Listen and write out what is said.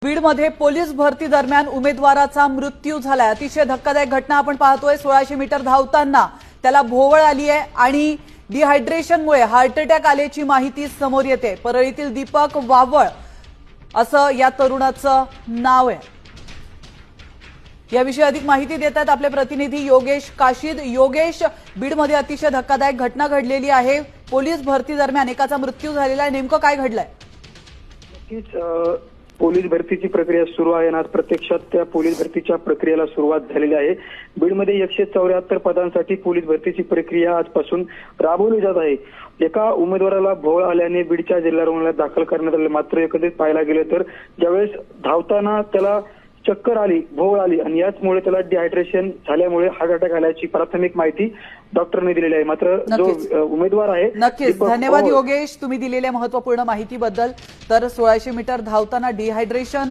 बीडमध्ये पोलीस भरती दरम्यान उमेदवाराचा मृत्यू झालाय। अतिशय धक्कादायक घटना आपण पाहतोय। 1600 मीटर धावताना त्याला भोवळ आली आहे आणि डिहायड्रेशनमुळे हार्ट अटॅक आल्याची माहिती समोर येते। परळीतील दीपक वावळ असं या तरुणाचं नाव आहे। याविषयी अधिक माहिती देतात आपले प्रतिनिधी योगेश काशीद। योगेश, बीडमध्ये अतिशय धक्कादायक घटना घडलेली आहे। पोलीस भरती दरम्यान एकाचा मृत्यू झालेला आहे। नेमकं काय घडलंय? पोलीस भरतीची प्रक्रिया सुरू आहे आणि प्रत्यक्षात त्या पोलीस भरतीच्या प्रक्रियेला सुरुवात झालेली आहे। बीडमध्ये 174 पदांसाठी पोलीस भरतीची प्रक्रिया आजपासून राबवली जात आहे। एका उमेदवाराला भोवळ आल्याने बीडच्या जिल्हा रुग्णालयात दाखल करण्यात आले। मात्र एकंदरीत पाहायला गेलं तर ज्यावेळेस धावताना त्याला चक्कर आली, भोवळ आली आणि याचमुळे त्याला डिहायड्रेशन झाल्यामुळे हार्ट अटॅक आल्याची प्राथमिक माहिती डॉक्टरने दिलेली आहे। मात्र जो उमेदवार आहे, नक्कीच धन्यवाद योगेश तुम्ही दिलेल्या महत्त्वपूर्ण माहितीबद्दल। तर 1600 मीटर धावताना डिहायड्रेशन